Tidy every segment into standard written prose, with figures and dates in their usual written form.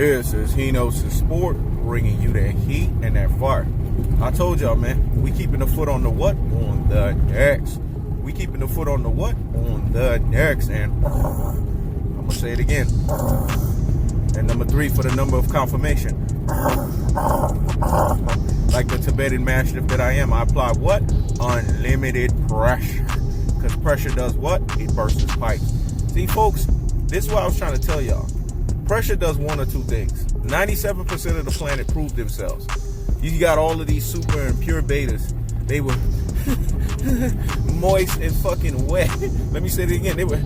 This is Hino's Sport, bringing you that heat and that fire. I told y'all, man, we keeping the foot on the what? On the necks. We keeping the foot on the what? On the necks. And I'm going to say it again. And number 3 for the number of confirmation. Like the Tibetan Mastiff that I am, I apply what? Unlimited pressure. Because pressure does what? It bursts pipes. See, folks, this is what I was trying to tell y'all. Pressure does one or two things. 97% of the planet proved themselves. You got all of these super and pure betas. They were moist and fucking wet. Let me say it again. They were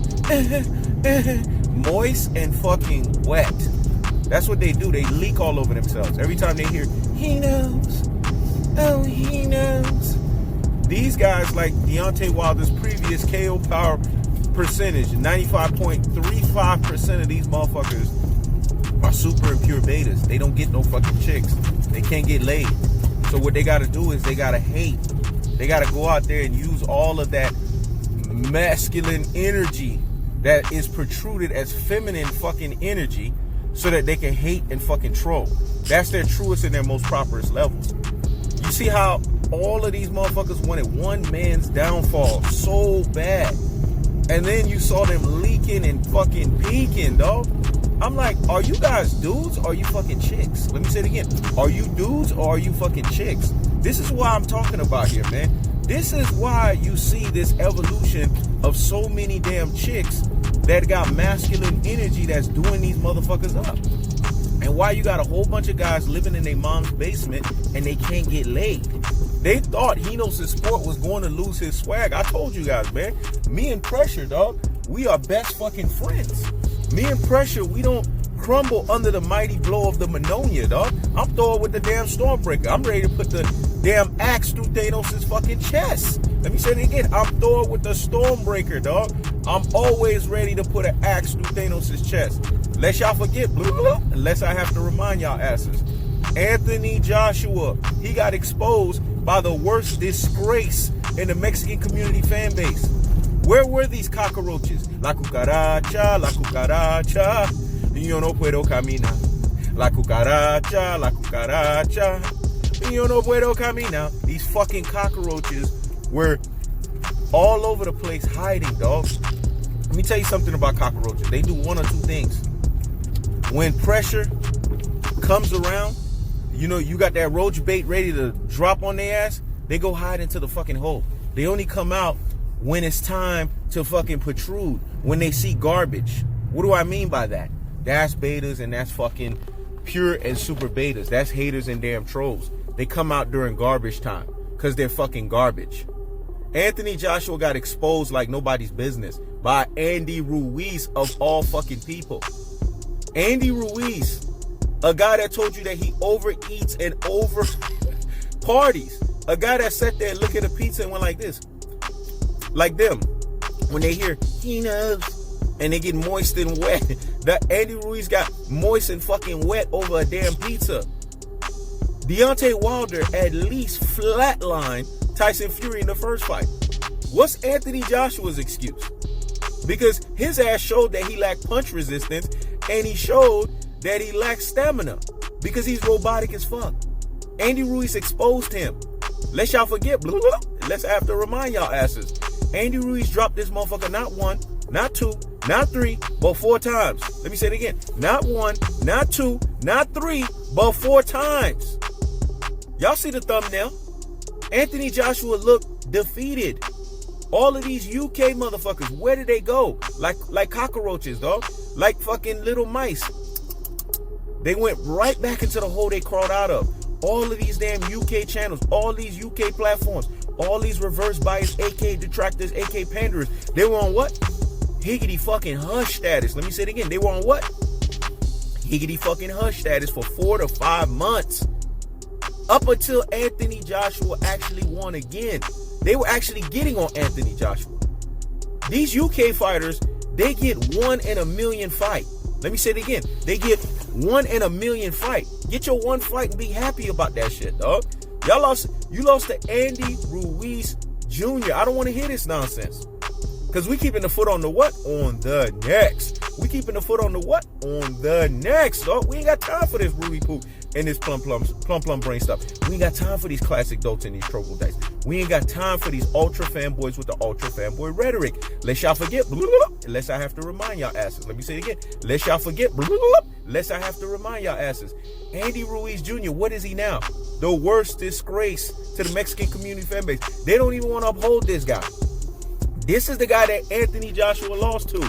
moist and fucking wet. That's what they do. They leak all over themselves. Every time they hear, he knows. Oh, he knows. These guys, like Deontay Wilder's previous KO power percentage, 95.35% of these motherfuckers are super and pure betas. They don't get no fucking chicks. They can't get laid. So what they got to do is they got to hate. They got to go out there and use all of that masculine energy that is protruded as feminine fucking energy so that they can hate and fucking troll. That's their truest and their most properest levels. You see how all of these motherfuckers wanted one man's downfall so bad. And then you saw them leaking and fucking peeking, dog. I'm like, are you guys dudes or are you fucking chicks? Let me say it again. Are you dudes or are you fucking chicks? This is what I'm talking about here, man. This is why you see this evolution of so many damn chicks that got masculine energy that's doing these motherfuckers up. And why you got a whole bunch of guys living in their mom's basement and they can't get laid. They thought Hino's Sport was going to lose his swag. I told you guys, man. Me and Pressure, dog, we are best fucking friends. Me and Pressure, we don't crumble under the mighty blow of the Manonia, dog. I'm throwing with the damn Stormbreaker. I'm ready to put the damn axe through Thanos' fucking chest. Let me say it again. I'm throwing with the Stormbreaker, dog. I'm always ready to put an axe through Thanos' chest. Lest y'all forget, unless I have to remind y'all asses. Anthony Joshua, he got exposed by the worst disgrace in the Mexican community fan base. Where were these cockroaches? La cucaracha, yo no puedo caminar. La cucaracha, yo no puedo caminar. These fucking cockroaches were all over the place hiding, dog. Let me tell you something about cockroaches. They do one or two things. When pressure comes around, you know, you got that roach bait ready to drop on their ass, they go hide into the fucking hole. They only come out when it's time to fucking protrude, when they see garbage. What do I mean by that? That's betas and that's fucking pure and super betas. That's haters and damn trolls. They come out during garbage time because they're fucking garbage. Anthony Joshua got exposed like nobody's business by Andy Ruiz of all fucking people. Andy Ruiz, a guy that told you that he overeats and over parties. A guy that sat there and looked at a pizza and went like this. Like them. When they hear, he knows, and they get moist and wet. That Andy Ruiz got moist and fucking wet over a damn pizza. Deontay Wilder at least flatlined Tyson Fury in the first fight. What's Anthony Joshua's excuse? Because his ass showed that he lacked punch resistance and he showed that he lacks stamina because he's robotic as fuck. Andy Ruiz exposed him. Lest y'all forget, let's have to remind y'all asses. Andy Ruiz dropped this motherfucker not 1, not 2, not 3, but 4 times. Let me say it again. Not 1, not 2, not 3, but 4 times. Y'all see the thumbnail? Anthony Joshua looked defeated. All of these UK motherfuckers, where did they go? Like cockroaches, dog. Like fucking little mice. They went right back into the hole they crawled out of. All of these damn UK channels, all these UK platforms, all these reverse bias AK detractors, AK panderers, they were on what? Higgity fucking hush status. Let me say it again. They were on what? Higgity fucking hush status for 4 to 5 months. Up until Anthony Joshua actually won again. They were actually getting on Anthony Joshua. These UK fighters, they get 1 in a million fight. Let me say it again. They get 1 in a million fight. Get your 1 fight and be happy about that shit, dog. You lost to Andy Ruiz Jr. I don't want to hear this nonsense. Because we keeping the foot on the what? On the next. We keeping the foot on the what? On the next, dog. We ain't got time for this Ruby poop and this plum brain stuff. We ain't got time for these classic dotes and these troglodytes. We ain't got time for these ultra fanboys with the ultra fanboy rhetoric. Lest y'all forget, unless I have to remind y'all asses. Let me say it again. Lest y'all forget, unless I have to remind y'all asses. Andy Ruiz Jr., what is he now? The worst disgrace to the Mexican community fan base. They don't even want to uphold this guy. This is the guy that Anthony Joshua lost to.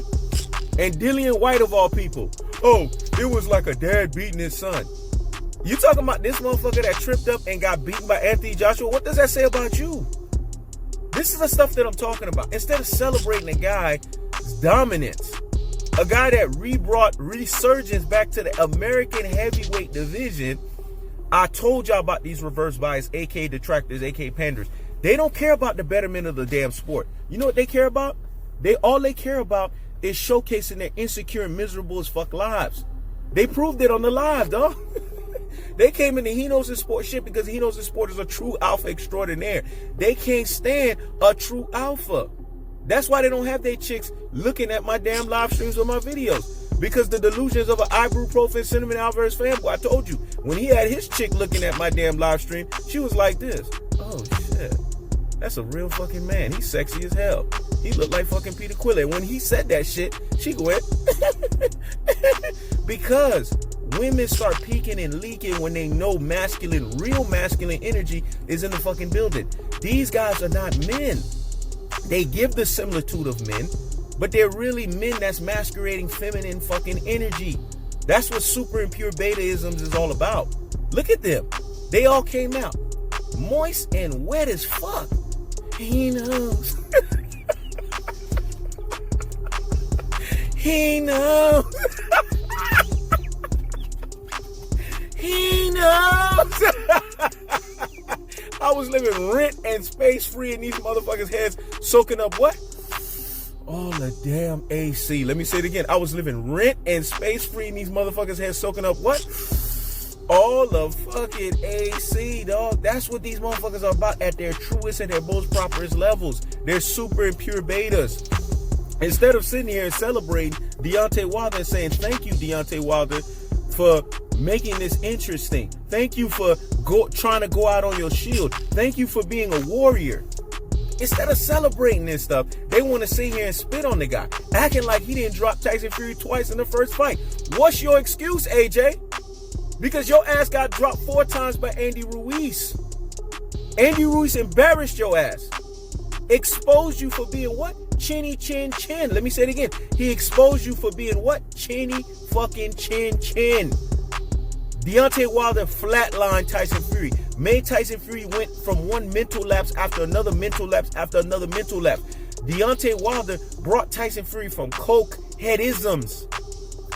And Dillian White of all people. Oh, it was like a dad beating his son. You talking about this motherfucker that tripped up and got beaten by Anthony Joshua? What does that say about you? This is the stuff that I'm talking about. Instead of celebrating a guy's dominance, a guy that brought resurgence back to the American heavyweight division, I told y'all about these reverse bias, AK detractors, AK panders. They don't care about the betterment of the damn sport. You know what they care about? All they care about is showcasing their insecure and miserable as fuck lives. They proved it on the live, dog. They came into He Knows His Sport shit because He Knows His Sport is a true alpha extraordinaire. They can't stand a true alpha. That's why they don't have their chicks looking at my damn live streams or my videos. Because the delusions of an ibuprofen Cinnamon Alvarez fanboy. I told you, when he had his chick looking at my damn live stream, she was like this. Oh shit. That's a real fucking man. He's sexy as hell. He looked like fucking Peter Quill. And when he said that shit, she went. Because women start peeking and leaking when they know real masculine energy is in the fucking building. These guys are not men. They give the similitude of men, but they're really men that's masquerading feminine fucking energy. That's what super and pure beta-isms is all about. Look at them. They all came out moist and wet as fuck. He knows. He knows. He knows. I was living rent and space free in these motherfuckers' heads, soaking up what? All the damn AC. Let me say it again. I was living rent and space free in these motherfuckers' heads, soaking up what? All the fucking AC, dog. That's what these motherfuckers are about at their truest and their most properest levels. They're super and pure betas. Instead of sitting here and celebrating Deontay Wilder and saying, thank you, Deontay Wilder, for making this interesting. Thank you for trying to go out on your shield. Thank you for being a warrior. Instead of celebrating this stuff, they want to sit here and spit on the guy, acting like he didn't drop Tyson Fury twice in the first fight. What's your excuse, AJ? Because your ass got dropped 4 times by Andy Ruiz. Andy Ruiz embarrassed your ass. Exposed you for being what? Chinny chin chin. Let me say it again. He exposed you for being what? Chinny fucking chin chin. Deontay Wilder flatlined Tyson Fury. Made Tyson Fury went from one mental lapse after another mental lapse after another mental lapse. Deontay Wilder brought Tyson Fury from coke headisms.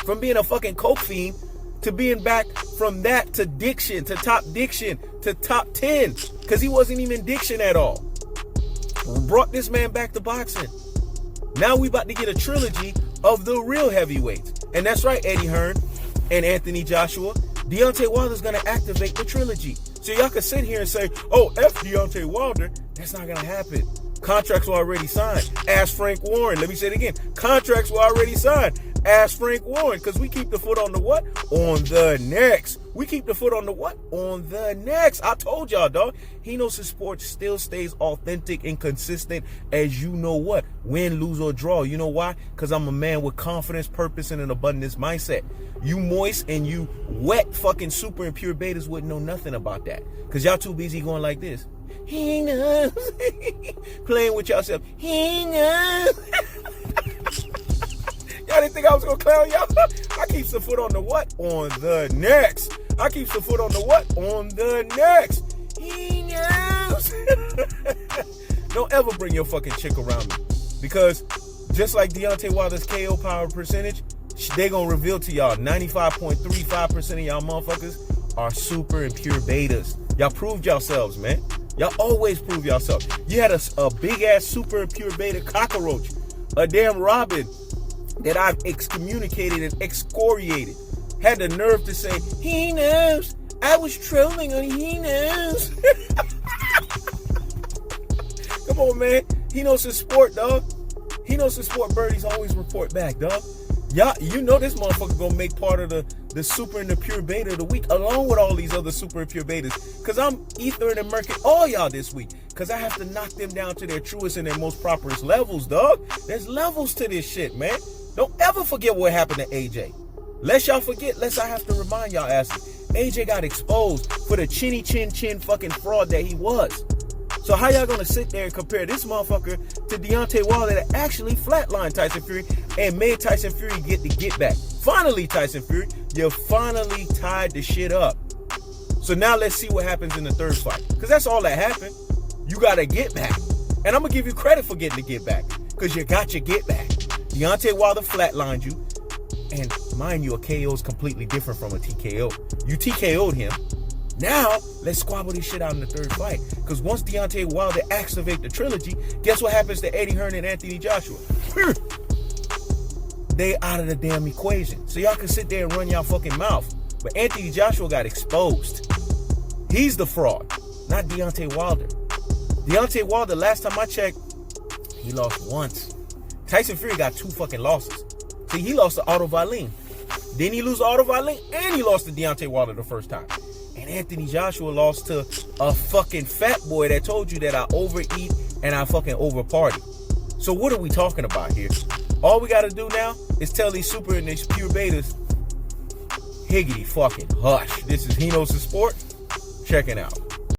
From being a fucking coke fiend to being back from that to diction, to top 10. Because he wasn't even diction at all. Brought this man back to boxing. Now we about to get a trilogy of the real heavyweights. And that's right, Eddie Hearn and Anthony Joshua. Deontay Wilder's going to activate the trilogy. So y'all can sit here and say, oh, F Deontay Wilder. That's not going to happen. Contracts were already signed. Ask Frank Warren. Let me say it again. Contracts were already signed. Ask Frank Warren, because we keep the foot on the what? On the next. We keep the foot on the what? On the next. I told y'all, dog. He Knows His Sport still stays authentic and consistent as you know what? Win, lose, or draw. You know why? Because I'm a man with confidence, purpose, and an abundance mindset. You moist and you wet fucking super and pure betas wouldn't know nothing about that. Because y'all too busy going like this. He knows. Playing with yourself. He knows. Y'all didn't think I was going to clown y'all? I keep the foot on the what? On the next. I keep the foot on the what? On the next. He knows. Don't ever bring your fucking chick around me. Because just like Deontay Wilder's KO power percentage, they going to reveal to y'all 95.35% of y'all motherfuckers are super and pure betas. Y'all proved yourselves, man. Y'all always prove yourselves. You had a big-ass super and pure beta cockroach. A damn Robin that I've excommunicated and excoriated. Had the nerve to say, he knows. I was trolling on He Knows. Come on, man. He Knows His Sport, dog. He knows the sport birdies always report back, dog. Y'all, you know this motherfucker gonna make part of the super and the pure beta of the week, along with all these other super and pure betas. Cause I'm ethering and murking all y'all this week. Cause I have to knock them down to their truest and their most properest levels, dog. There's levels to this shit, man. Don't ever forget what happened to AJ. Lest y'all forget, lest I have to remind y'all asses. AJ got exposed for the chinny chin fucking fraud that he was. So how y'all gonna sit there and compare this motherfucker to Deontay Wilder that actually flatlined Tyson Fury and made Tyson Fury get the get back? Finally, Tyson Fury, you finally tied the shit up. So now let's see what happens in the third fight. Because that's all that happened. You got to get back. And I'm going to give you credit for getting the get back. Because you got your get back. Deontay Wilder flatlined you. And mind you, a KO is completely different from a TKO. You TKO'd him. Now, let's squabble this shit out in the third fight. Because once Deontay Wilder activate the trilogy, guess what happens to Eddie Hearn and Anthony Joshua? They out of the damn equation. So y'all can sit there and run y'all fucking mouth. But Anthony Joshua got exposed. He's the fraud, not Deontay Wilder. Deontay Wilder, last time I checked, he lost once. Tyson Fury got 2 fucking losses. See, he lost to Otto Wallin. Then he lose to Otto Wallin, and he lost to Deontay Wilder the first time. And Anthony Joshua lost to a fucking fat boy that told you that I overeat and I fucking overparty. So what are we talking about here? All we got to do now is tell these super and these pure betas, higgity fucking hush. This is He Knows the Sport. Checking out.